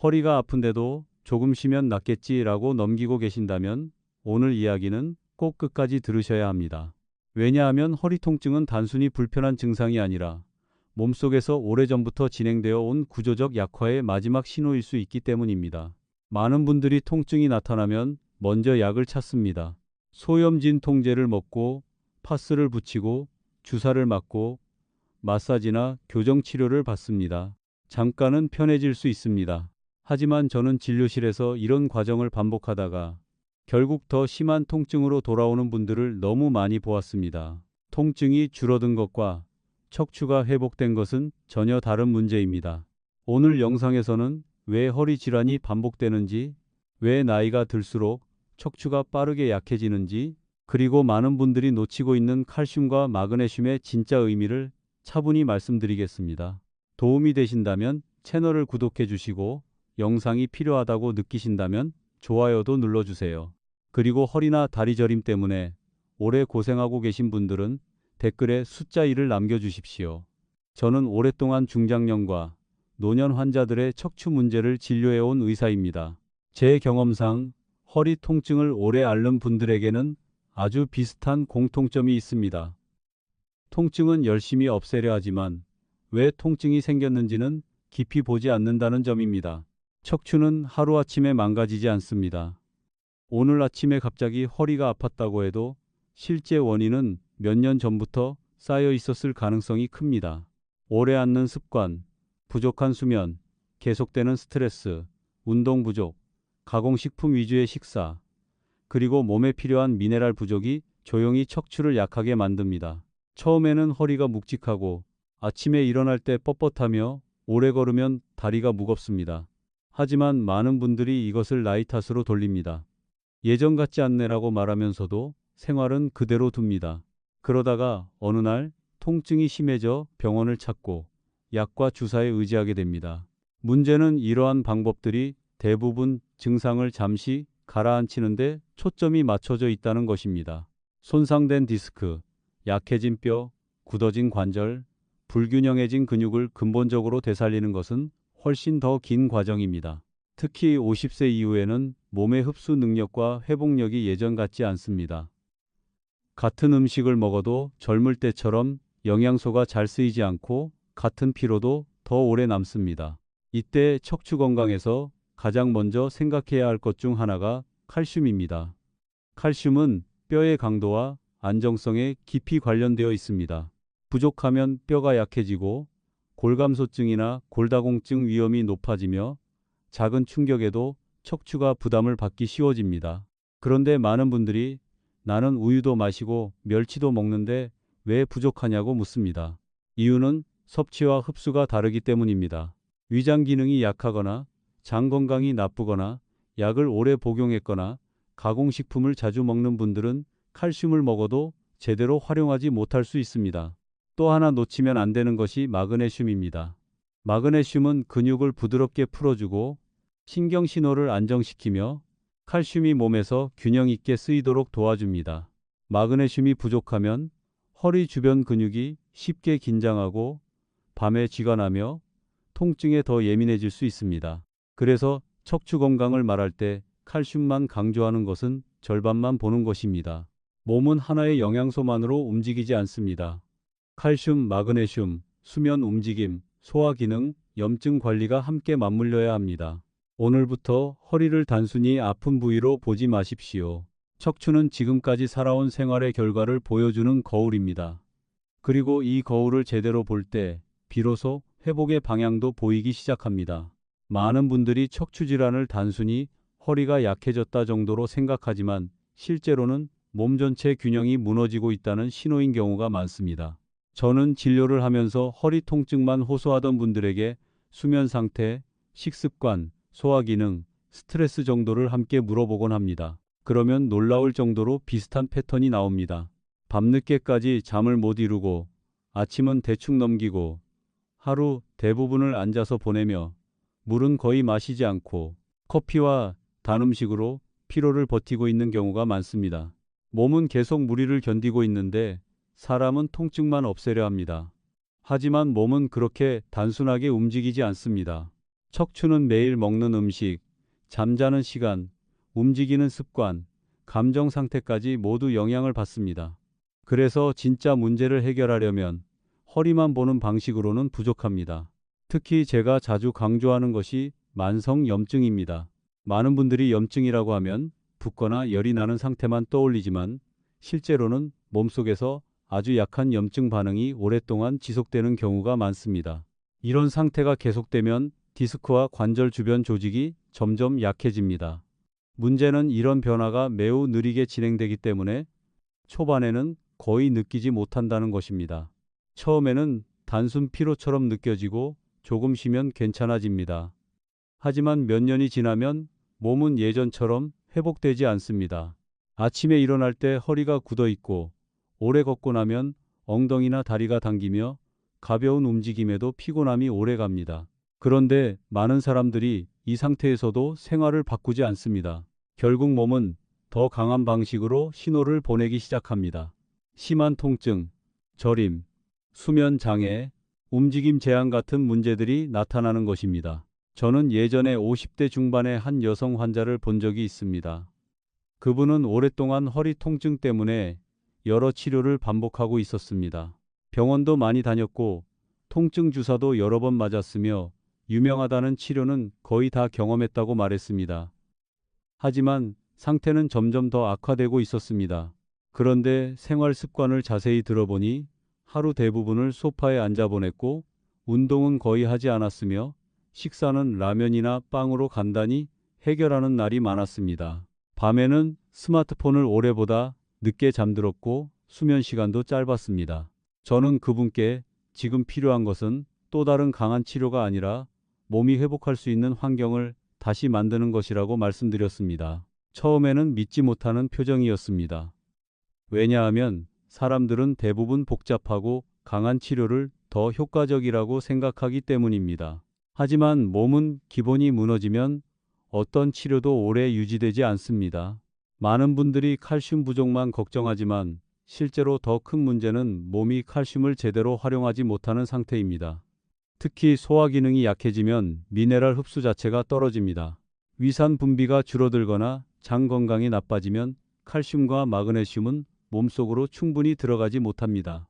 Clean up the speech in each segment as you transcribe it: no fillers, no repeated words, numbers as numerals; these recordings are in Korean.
허리가 아픈데도 조금 쉬면 낫겠지라고 넘기고 계신다면 오늘 이야기는 꼭 끝까지 들으셔야 합니다. 왜냐하면 허리 통증은 단순히 불편한 증상이 아니라 몸속에서 오래전부터 진행되어 온 구조적 약화의 마지막 신호일 수 있기 때문입니다. 많은 분들이 통증이 나타나면 먼저 약을 찾습니다. 소염진 통제를 먹고 파스를 붙이고 주사를 맞고 마사지나 교정 치료를 받습니다. 잠깐은 편해질 수 있습니다. 하지만 저는 진료실에서 이런 과정을 반복하다가 결국 더 심한 통증으로 돌아오는 분들을 너무 많이 보았습니다. 통증이 줄어든 것과 척추가 회복된 것은 전혀 다른 문제입니다. 오늘 영상에서는 왜 허리 질환이 반복되는지, 왜 나이가 들수록 척추가 빠르게 약해지는지, 그리고 많은 분들이 놓치고 있는 칼슘과 마그네슘의 진짜 의미를 차분히 말씀드리겠습니다. 도움이 되신다면 채널을 구독해 주시고 영상이 필요하다고 느끼신다면 좋아요도 눌러주세요. 그리고 허리나 다리 저림 때문에 오래 고생하고 계신 분들은 댓글에 숫자 1을 남겨주십시오. 저는 오랫동안 중장년과 노년 환자들의 척추 문제를 진료해온 의사입니다. 제 경험상 허리 통증을 오래 앓는 분들에게는 아주 비슷한 공통점이 있습니다. 통증은 열심히 없애려 하지만 왜 통증이 생겼는지는 깊이 보지 않는다는 점입니다. 척추는 하루아침에 망가지지 않습니다. 오늘 아침에 갑자기 허리가 아팠다고 해도 실제 원인은 몇 년 전부터 쌓여 있었을 가능성이 큽니다. 오래 앉는 습관, 부족한 수면, 계속되는 스트레스, 운동 부족, 가공식품 위주의 식사, 그리고 몸에 필요한 미네랄 부족이 조용히 척추를 약하게 만듭니다. 처음에는 허리가 묵직하고 아침에 일어날 때 뻣뻣하며 오래 걸으면 다리가 무겁습니다. 하지만 많은 분들이 이것을 나이 탓으로 돌립니다. 예전 같지 않네라고 말하면서도 생활은 그대로 둡니다. 그러다가 어느 날 통증이 심해져 병원을 찾고 약과 주사에 의지하게 됩니다. 문제는 이러한 방법들이 대부분 증상을 잠시 가라앉히는데 초점이 맞춰져 있다는 것입니다. 손상된 디스크, 약해진 뼈, 굳어진 관절, 불균형해진 근육을 근본적으로 되살리는 것은 훨씬 더 긴 과정입니다. 특히 50세 이후에는 몸의 흡수 능력과 회복력이 예전 같지 않습니다. 같은 음식을 먹어도 젊을 때처럼 영양소가 잘 쓰이지 않고 같은 피로도 더 오래 남습니다. 이때 척추 건강에서 가장 먼저 생각해야 할 것 중 하나가 칼슘입니다. 칼슘은 뼈의 강도와 안정성에 깊이 관련되어 있습니다. 부족하면 뼈가 약해지고 골감소증이나 골다공증 위험이 높아지며 작은 충격에도 척추가 부담을 받기 쉬워집니다. 그런데 많은 분들이 나는 우유도 마시고 멸치도 먹는데 왜 부족하냐고 묻습니다. 이유는 섭취와 흡수가 다르기 때문입니다. 위장 기능이 약하거나 장 건강이 나쁘거나 약을 오래 복용했거나 가공식품을 자주 먹는 분들은 칼슘을 먹어도 제대로 활용하지 못할 수 있습니다. 또 하나 놓치면 안 되는 것이 마그네슘입니다. 마그네슘은 근육을 부드럽게 풀어주고 신경 신호를 안정시키며 칼슘이 몸에서 균형 있게 쓰이도록 도와줍니다. 마그네슘이 부족하면 허리 주변 근육이 쉽게 긴장하고 밤에 쥐가 나며 통증에 더 예민해질 수 있습니다. 그래서 척추 건강을 말할 때 칼슘만 강조하는 것은 절반만 보는 것입니다. 몸은 하나의 영양소만으로 움직이지 않습니다. 칼슘, 마그네슘, 수면 움직임, 소화 기능, 염증 관리가 함께 맞물려야 합니다. 오늘부터 허리를 단순히 아픈 부위로 보지 마십시오. 척추는 지금까지 살아온 생활의 결과를 보여주는 거울입니다. 그리고 이 거울을 제대로 볼 때 비로소 회복의 방향도 보이기 시작합니다. 많은 분들이 척추 질환을 단순히 허리가 약해졌다 정도로 생각하지만 실제로는 몸 전체 균형이 무너지고 있다는 신호인 경우가 많습니다. 저는 진료를 하면서 허리 통증만 호소하던 분들에게 수면 상태, 식습관, 소화 기능, 스트레스 정도를 함께 물어보곤 합니다. 그러면 놀라울 정도로 비슷한 패턴이 나옵니다. 밤늦게까지 잠을 못 이루고 아침은 대충 넘기고 하루 대부분을 앉아서 보내며 물은 거의 마시지 않고 커피와 단 음식으로 피로를 버티고 있는 경우가 많습니다. 몸은 계속 무리를 견디고 있는데 사람은 통증만 없애려 합니다. 하지만 몸은 그렇게 단순하게 움직이지 않습니다. 척추는 매일 먹는 음식, 잠자는 시간, 움직이는 습관, 감정 상태까지 모두 영향을 받습니다. 그래서 진짜 문제를 해결하려면 허리만 보는 방식으로는 부족합니다. 특히 제가 자주 강조하는 것이 만성 염증입니다. 많은 분들이 염증이라고 하면 붓거나 열이 나는 상태만 떠올리지만 실제로는 몸속에서 아주 약한 염증 반응이 오랫동안 지속되는 경우가 많습니다. 이런 상태가 계속되면 디스크와 관절 주변 조직이 점점 약해집니다. 문제는 이런 변화가 매우 느리게 진행되기 때문에 초반에는 거의 느끼지 못한다는 것입니다. 처음에는 단순 피로처럼 느껴지고 조금 쉬면 괜찮아집니다. 하지만 몇 년이 지나면 몸은 예전처럼 회복되지 않습니다. 아침에 일어날 때 허리가 굳어 있고 오래 걷고 나면 엉덩이나 다리가 당기며 가벼운 움직임에도 피곤함이 오래 갑니다. 그런데 많은 사람들이 이 상태에서도 생활을 바꾸지 않습니다. 결국 몸은 더 강한 방식으로 신호를 보내기 시작합니다. 심한 통증, 저림, 수면 장애, 움직임 제한 같은 문제들이 나타나는 것입니다. 저는 예전에 50대 중반의 한 여성 환자를 본 적이 있습니다. 그분은 오랫동안 허리 통증 때문에 여러 치료를 반복하고 있었습니다. 병원도 많이 다녔고 통증 주사도 여러 번 맞았으며 유명하다는 치료는 거의 다 경험했다고 말했습니다. 하지만 상태는 점점 더 악화되고 있었습니다. 그런데 생활 습관을 자세히 들어보니 하루 대부분을 소파에 앉아 보냈고 운동은 거의 하지 않았으며 식사는 라면이나 빵으로 간단히 해결하는 날이 많았습니다. 밤에는 스마트폰을 오래 보다 늦게 잠들었고 수면 시간도 짧았습니다. 저는 그분께 지금 필요한 것은 또 다른 강한 치료가 아니라 몸이 회복할 수 있는 환경을 다시 만드는 것이라고 말씀드렸습니다. 처음에는 믿지 못하는 표정이었습니다. 왜냐하면 사람들은 대부분 복잡하고 강한 치료를 더 효과적이라고 생각하기 때문입니다. 하지만 몸은 기본이 무너지면 어떤 치료도 오래 유지되지 않습니다. 많은 분들이 칼슘 부족만 걱정하지만 실제로 더 큰 문제는 몸이 칼슘을 제대로 활용하지 못하는 상태입니다. 특히 소화 기능이 약해지면 미네랄 흡수 자체가 떨어집니다. 위산 분비가 줄어들거나 장 건강이 나빠지면 칼슘과 마그네슘은 몸속으로 충분히 들어가지 못합니다.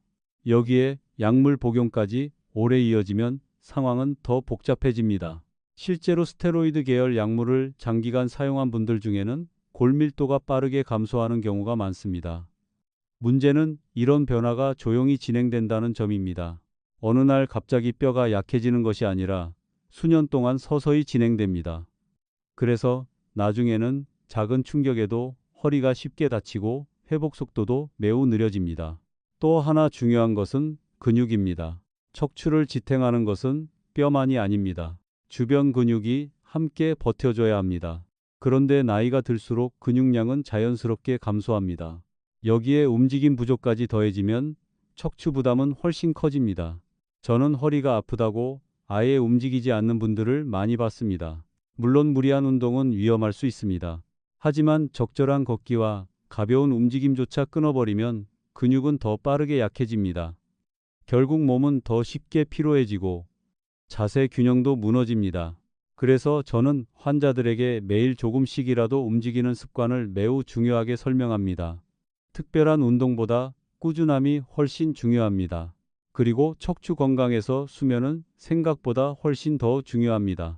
여기에 약물 복용까지 오래 이어지면 상황은 더 복잡해집니다. 실제로 스테로이드 계열 약물을 장기간 사용한 분들 중에는 골밀도가 빠르게 감소하는 경우가 많습니다. 문제는 이런 변화가 조용히 진행된다는 점입니다. 어느 날 갑자기 뼈가 약해지는 것이 아니라 수년 동안 서서히 진행됩니다. 그래서 나중에는 작은 충격에도 허리가 쉽게 다치고 회복 속도도 매우 느려집니다. 또 하나 중요한 것은 근육입니다. 척추를 지탱하는 것은 뼈만이 아닙니다. 주변 근육이 함께 버텨줘야 합니다. 그런데 나이가 들수록 근육량은 자연스럽게 감소합니다. 여기에 움직임 부족까지 더해지면 척추 부담은 훨씬 커집니다. 저는 허리가 아프다고 아예 움직이지 않는 분들을 많이 봤습니다. 물론 무리한 운동은 위험할 수 있습니다. 하지만 적절한 걷기와 가벼운 움직임조차 끊어버리면 근육은 더 빠르게 약해집니다. 결국 몸은 더 쉽게 피로해지고 자세 균형도 무너집니다. 그래서 저는 환자들에게 매일 조금씩이라도 움직이는 습관을 매우 중요하게 설명합니다. 특별한 운동보다 꾸준함이 훨씬 중요합니다. 그리고 척추 건강에서 수면은 생각보다 훨씬 더 중요합니다.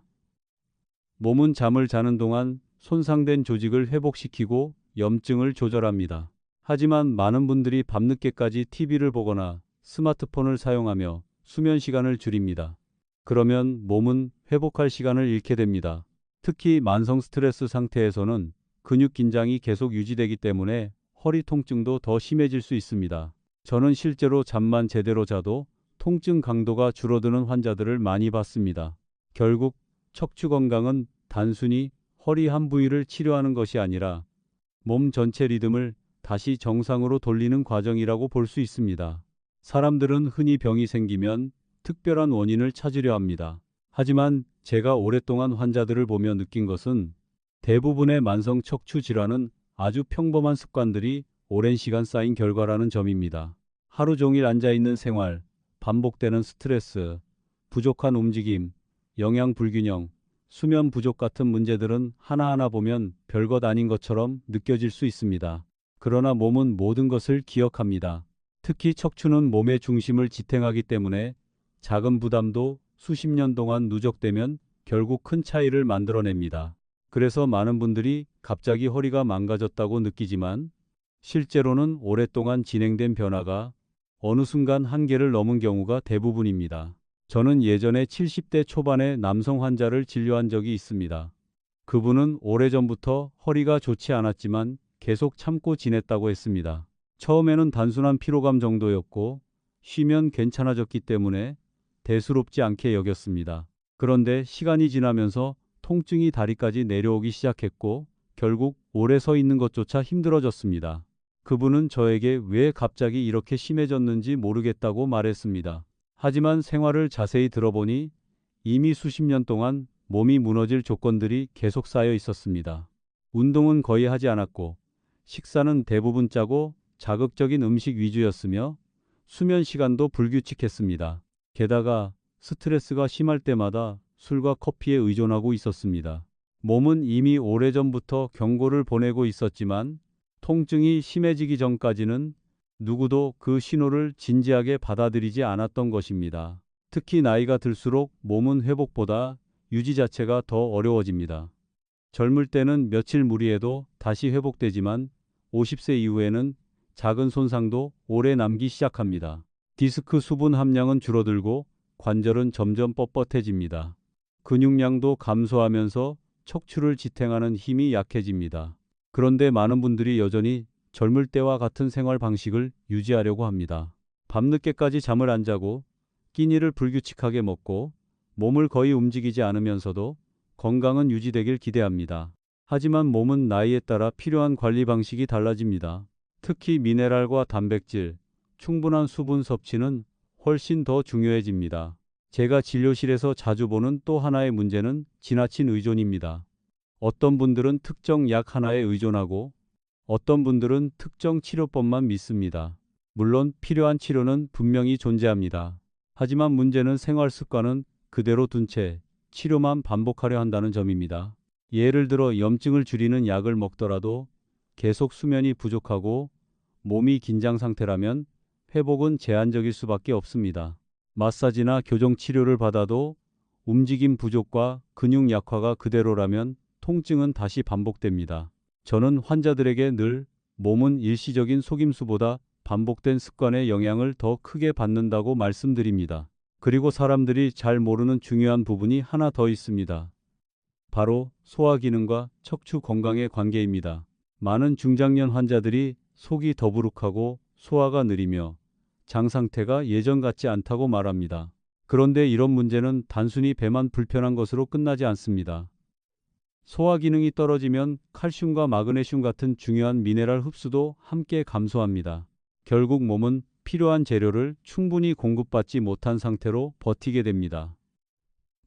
몸은 잠을 자는 동안 손상된 조직을 회복시키고 염증을 조절합니다. 하지만 많은 분들이 밤늦게까지 TV를 보거나 스마트폰을 사용하며 수면 시간을 줄입니다. 그러면 몸은 회복할 시간을 잃게 됩니다. 특히 만성 스트레스 상태에서는 근육 긴장이 계속 유지되기 때문에 허리 통증도 더 심해질 수 있습니다. 저는 실제로 잠만 제대로 자도 통증 강도가 줄어드는 환자들을 많이 봤습니다. 결국 척추 건강은 단순히 허리 한 부위를 치료하는 것이 아니라 몸 전체 리듬을 다시 정상으로 돌리는 과정이라고 볼 수 있습니다. 사람들은 흔히 병이 생기면 특별한 원인을 찾으려 합니다. 하지만 제가 오랫동안 환자들을 보며 느낀 것은 대부분의 만성 척추 질환은 아주 평범한 습관들이 오랜 시간 쌓인 결과라는 점입니다. 하루 종일 앉아있는 생활, 반복되는 스트레스, 부족한 움직임, 영양 불균형, 수면 부족 같은 문제들은 하나하나 보면 별것 아닌 것처럼 느껴질 수 있습니다. 그러나 몸은 모든 것을 기억합니다. 특히 척추는 몸의 중심을 지탱하기 때문에 작은 부담도 수십 년 동안 누적되면 결국 큰 차이를 만들어냅니다. 그래서 많은 분들이 갑자기 허리가 망가졌다고 느끼지만 실제로는 오랫동안 진행된 변화가 어느 순간 한계를 넘은 경우가 대부분입니다. 저는 예전에 70대 초반의 남성 환자를 진료한 적이 있습니다. 그분은 오래전부터 허리가 좋지 않았지만 계속 참고 지냈다고 했습니다. 처음에는 단순한 피로감 정도였고 쉬면 괜찮아졌기 때문에 대수롭지 않게 여겼습니다. 그런데 시간이 지나면서 통증이 다리까지 내려오기 시작했고 결국 오래 서 있는 것조차 힘들어졌습니다. 그분은 저에게 왜 갑자기 이렇게 심해졌는지 모르겠다고 말했습니다. 하지만 생활을 자세히 들어보니 이미 수십 년 동안 몸이 무너질 조건들이 계속 쌓여 있었습니다. 운동은 거의 하지 않았고 식사는 대부분 짜고 자극적인 음식 위주였으며 수면 시간도 불규칙했습니다. 게다가 스트레스가 심할 때마다 술과 커피에 의존하고 있었습니다. 몸은 이미 오래전부터 경고를 보내고 있었지만 통증이 심해지기 전까지는 누구도 그 신호를 진지하게 받아들이지 않았던 것입니다. 특히 나이가 들수록 몸은 회복보다 유지 자체가 더 어려워집니다. 젊을 때는 며칠 무리해도 다시 회복되지만 50세 이후에는 작은 손상도 오래 남기 시작합니다. 디스크 수분 함량은 줄어들고 관절은 점점 뻣뻣해집니다. 근육량도 감소하면서 척추를 지탱하는 힘이 약해집니다. 그런데 많은 분들이 여전히 젊을 때와 같은 생활 방식을 유지하려고 합니다. 밤늦게까지 잠을 안 자고 끼니를 불규칙하게 먹고 몸을 거의 움직이지 않으면서도 건강은 유지되길 기대합니다. 하지만 몸은 나이에 따라 필요한 관리 방식이 달라집니다. 특히 미네랄과 단백질, 충분한 수분 섭취는 훨씬 더 중요해집니다. 제가 진료실에서 자주 보는 또 하나의 문제는 지나친 의존입니다. 어떤 분들은 특정 약 하나에 의존하고 어떤 분들은 특정 치료법만 믿습니다. 물론 필요한 치료는 분명히 존재합니다. 하지만 문제는 생활 습관은 그대로 둔 채 치료만 반복하려 한다는 점입니다. 예를 들어 염증을 줄이는 약을 먹더라도 계속 수면이 부족하고 몸이 긴장 상태라면 회복은 제한적일 수밖에 없습니다. 마사지나 교정 치료를 받아도 움직임 부족과 근육 약화가 그대로라면 통증은 다시 반복됩니다. 저는 환자들에게 늘 몸은 일시적인 속임수보다 반복된 습관의 영향을 더 크게 받는다고 말씀드립니다. 그리고 사람들이 잘 모르는 중요한 부분이 하나 더 있습니다. 바로 소화 기능과 척추 건강의 관계입니다. 많은 중장년 환자들이 속이 더부룩하고 소화가 느리며 장 상태가 예전 같지 않다고 말합니다. 그런데 이런 문제는 단순히 배만 불편한 것으로 끝나지 않습니다. 소화 기능이 떨어지면 칼슘과 마그네슘 같은 중요한 미네랄 흡수도 함께 감소합니다. 결국 몸은 필요한 재료를 충분히 공급받지 못한 상태로 버티게 됩니다.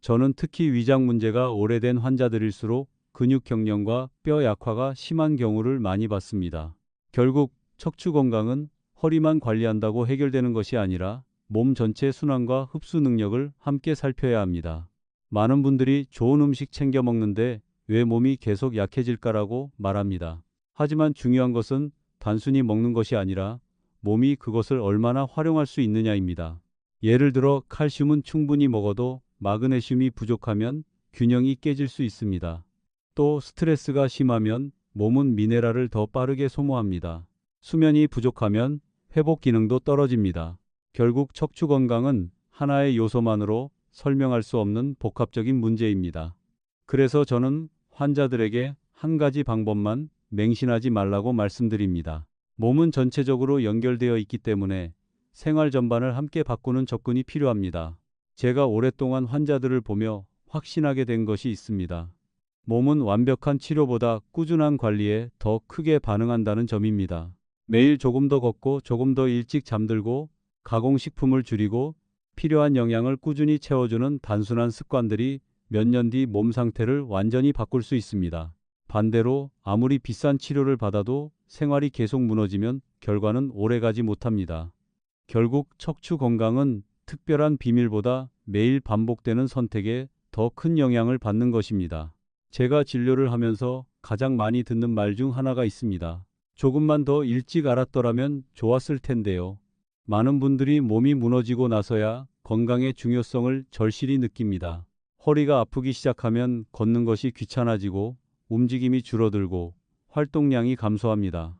저는 특히 위장 문제가 오래된 환자들일수록 근육 경련과 뼈 약화가 심한 경우를 많이 봤습니다. 결국 척추 건강은 허리만 관리한다고 해결되는 것이 아니라 몸 전체 순환과 흡수 능력을 함께 살펴야 합니다. 많은 분들이 좋은 음식 챙겨 먹는데 왜 몸이 계속 약해질까라고 말합니다. 하지만 중요한 것은 단순히 먹는 것이 아니라 몸이 그것을 얼마나 활용할 수 있느냐입니다. 예를 들어 칼슘은 충분히 먹어도 마그네슘이 부족하면 균형이 깨질 수 있습니다. 또 스트레스가 심하면 몸은 미네랄을 더 빠르게 소모합니다. 수면이 부족하면 회복 기능도 떨어집니다. 결국 척추 건강은 하나의 요소만으로 설명할 수 없는 복합적인 문제입니다. 그래서 저는 환자들에게 한 가지 방법만 맹신하지 말라고 말씀드립니다. 몸은 전체적으로 연결되어 있기 때문에 생활 전반을 함께 바꾸는 접근이 필요합니다. 제가 오랫동안 환자들을 보며 확신하게 된 것이 있습니다. 몸은 완벽한 치료보다 꾸준한 관리에 더 크게 반응한다는 점입니다. 매일 조금 더 걷고 조금 더 일찍 잠들고 가공식품을 줄이고 필요한 영양을 꾸준히 채워주는 단순한 습관들이 몇 년 뒤 몸 상태를 완전히 바꿀 수 있습니다. 반대로 아무리 비싼 치료를 받아도 생활이 계속 무너지면 결과는 오래가지 못합니다. 결국 척추 건강은 특별한 비밀보다 매일 반복되는 선택에 더 큰 영향을 받는 것입니다. 제가 진료를 하면서 가장 많이 듣는 말 중 하나가 있습니다. 조금만 더 일찍 알았더라면 좋았을 텐데요. 많은 분들이 몸이 무너지고 나서야 건강의 중요성을 절실히 느낍니다. 허리가 아프기 시작하면 걷는 것이 귀찮아지고 움직임이 줄어들고 활동량이 감소합니다.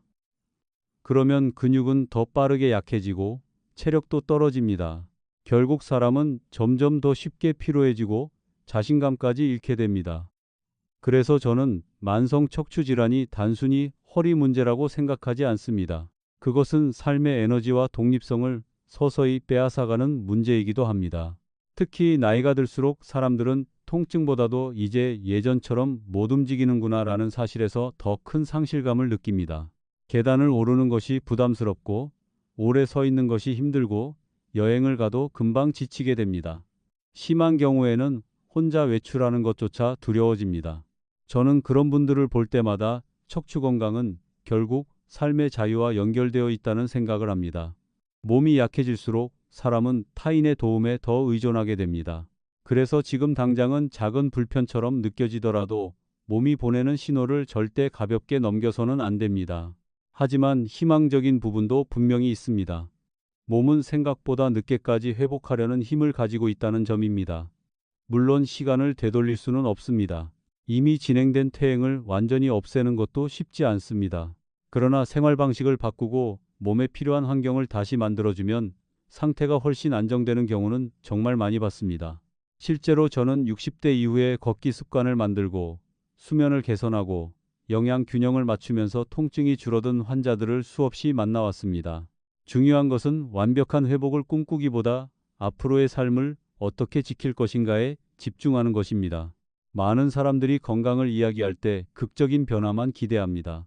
그러면 근육은 더 빠르게 약해지고 체력도 떨어집니다. 결국 사람은 점점 더 쉽게 피로해지고 자신감까지 잃게 됩니다. 그래서 저는 만성 척추 질환이 단순히 허리 문제라고 생각하지 않습니다. 그것은 삶의 에너지와 독립성을 서서히 빼앗아가는 문제이기도 합니다. 특히 나이가 들수록 사람들은 통증보다도 이제 예전처럼 못 움직이는구나라는 사실에서 더 큰 상실감을 느낍니다. 계단을 오르는 것이 부담스럽고 오래 서 있는 것이 힘들고 여행을 가도 금방 지치게 됩니다. 심한 경우에는 혼자 외출하는 것조차 두려워집니다. 저는 그런 분들을 볼 때마다 척추 건강은 결국 삶의 자유와 연결되어 있다는 생각을 합니다. 몸이 약해질수록 사람은 타인의 도움에 더 의존하게 됩니다. 그래서 지금 당장은 작은 불편처럼 느껴지더라도 몸이 보내는 신호를 절대 가볍게 넘겨서는 안 됩니다. 하지만 희망적인 부분도 분명히 있습니다. 몸은 생각보다 늦게까지 회복하려는 힘을 가지고 있다는 점입니다. 물론 시간을 되돌릴 수는 없습니다. 이미 진행된 퇴행을 완전히 없애는 것도 쉽지 않습니다. 그러나 생활 방식을 바꾸고 몸에 필요한 환경을 다시 만들어주면 상태가 훨씬 안정되는 경우는 정말 많이 봤습니다. 실제로 저는 60대 이후에 걷기 습관을 만들고 수면을 개선하고 영양 균형을 맞추면서 통증이 줄어든 환자들을 수없이 만나왔습니다. 중요한 것은 완벽한 회복을 꿈꾸기보다 앞으로의 삶을 어떻게 지킬 것인가에 집중하는 것입니다. 많은 사람들이 건강을 이야기할 때 극적인 변화만 기대합니다.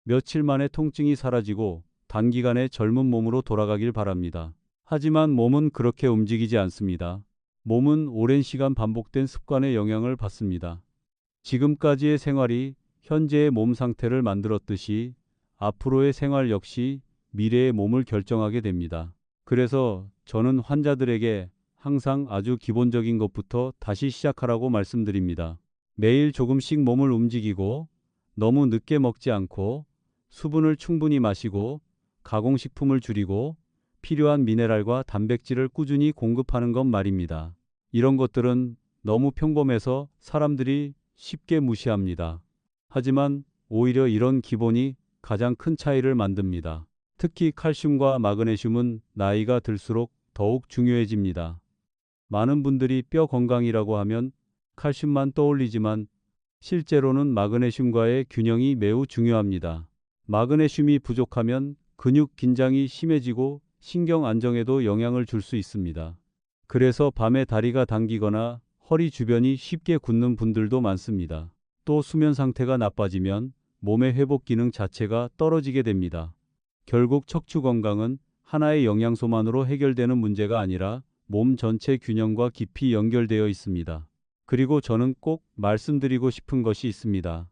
며칠 만에 통증이 사라지고 단기간에 젊은 몸으로 돌아가길 바랍니다. 하지만 몸은 그렇게 움직이지 않습니다. 몸은 오랜 시간 반복된 습관의 영향을 받습니다. 지금까지의 생활이 현재의 몸 상태를 만들었듯이 앞으로의 생활 역시 미래의 몸을 결정하게 됩니다. 그래서 저는 환자들에게 항상 아주 기본적인 것부터 다시 시작하라고 말씀드립니다. 매일 조금씩 몸을 움직이고 너무 늦게 먹지 않고 수분을 충분히 마시고 가공식품을 줄이고 필요한 미네랄과 단백질을 꾸준히 공급하는 것 말입니다. 이런 것들은 너무 평범해서 사람들이 쉽게 무시합니다. 하지만 오히려 이런 기본이 가장 큰 차이를 만듭니다. 특히 칼슘과 마그네슘은 나이가 들수록 더욱 중요해집니다. 많은 분들이 뼈 건강이라고 하면 칼슘만 떠올리지만 실제로는 마그네슘과의 균형이 매우 중요합니다. 마그네슘이 부족하면 근육 긴장이 심해지고 신경 안정에도 영향을 줄 수 있습니다. 그래서 밤에 다리가 당기거나 허리 주변이 쉽게 굳는 분들도 많습니다. 또 수면 상태가 나빠지면 몸의 회복 기능 자체가 떨어지게 됩니다. 결국 척추 건강은 하나의 영양소만으로 해결되는 문제가 아니라 몸 전체 균형과 깊이 연결되어 있습니다. 그리고 저는 꼭 말씀드리고 싶은 것이 있습니다.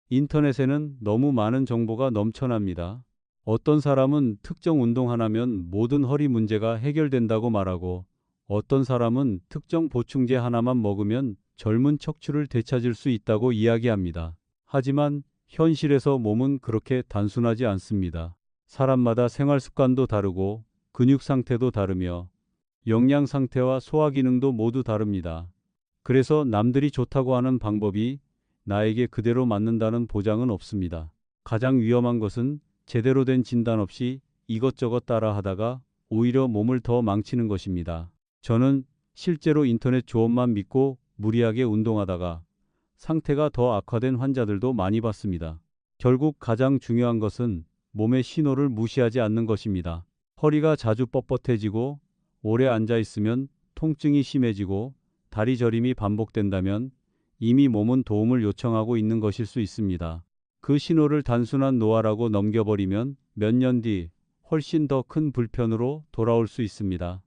인터넷에는 너무 많은 정보가 넘쳐납니다. 어떤 사람은 특정 운동 하나면 모든 허리 문제가 해결된다고 말하고 어떤 사람은 특정 보충제 하나만 먹으면 젊은 척추를 되찾을 수 있다고 이야기합니다. 하지만 현실에서 몸은 그렇게 단순하지 않습니다. 사람마다 생활 습관도 다르고 근육 상태도 다르며 영양 상태와 소화 기능도 모두 다릅니다. 그래서 남들이 좋다고 하는 방법이 나에게 그대로 맞는다는 보장은 없습니다. 가장 위험한 것은 제대로 된 진단 없이 이것저것 따라 하다가 오히려 몸을 더 망치는 것입니다. 저는 실제로 인터넷 조언만 믿고 무리하게 운동하다가 상태가 더 악화된 환자들도 많이 봤습니다. 결국 가장 중요한 것은 몸의 신호를 무시하지 않는 것입니다. 허리가 자주 뻣뻣해지고 오래 앉아 있으면 통증이 심해지고 다리 저림이 반복된다면 이미 몸은 도움을 요청하고 있는 것일 수 있습니다. 그 신호를 단순한 노화라고 넘겨버리면 몇 년 뒤 훨씬 더 큰 불편으로 돌아올 수 있습니다.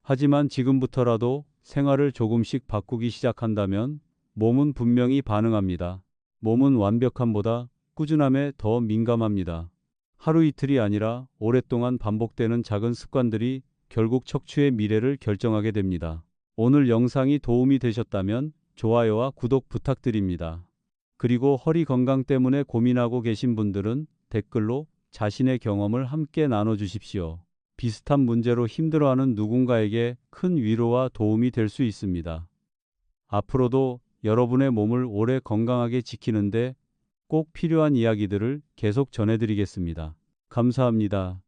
하지만 지금부터라도 생활을 조금씩 바꾸기 시작한다면 몸은 분명히 반응합니다. 몸은 완벽함보다 꾸준함에 더 민감합니다. 하루 이틀이 아니라 오랫동안 반복되는 작은 습관들이 결국 척추의 미래를 결정하게 됩니다. 오늘 영상이 도움이 되셨다면 좋아요와 구독 부탁드립니다. 그리고 허리 건강 때문에 고민하고 계신 분들은 댓글로 자신의 경험을 함께 나눠주십시오. 비슷한 문제로 힘들어하는 누군가에게 큰 위로와 도움이 될 수 있습니다. 앞으로도 여러분의 몸을 오래 건강하게 지키는데 꼭 필요한 이야기들을 계속 전해드리겠습니다. 감사합니다.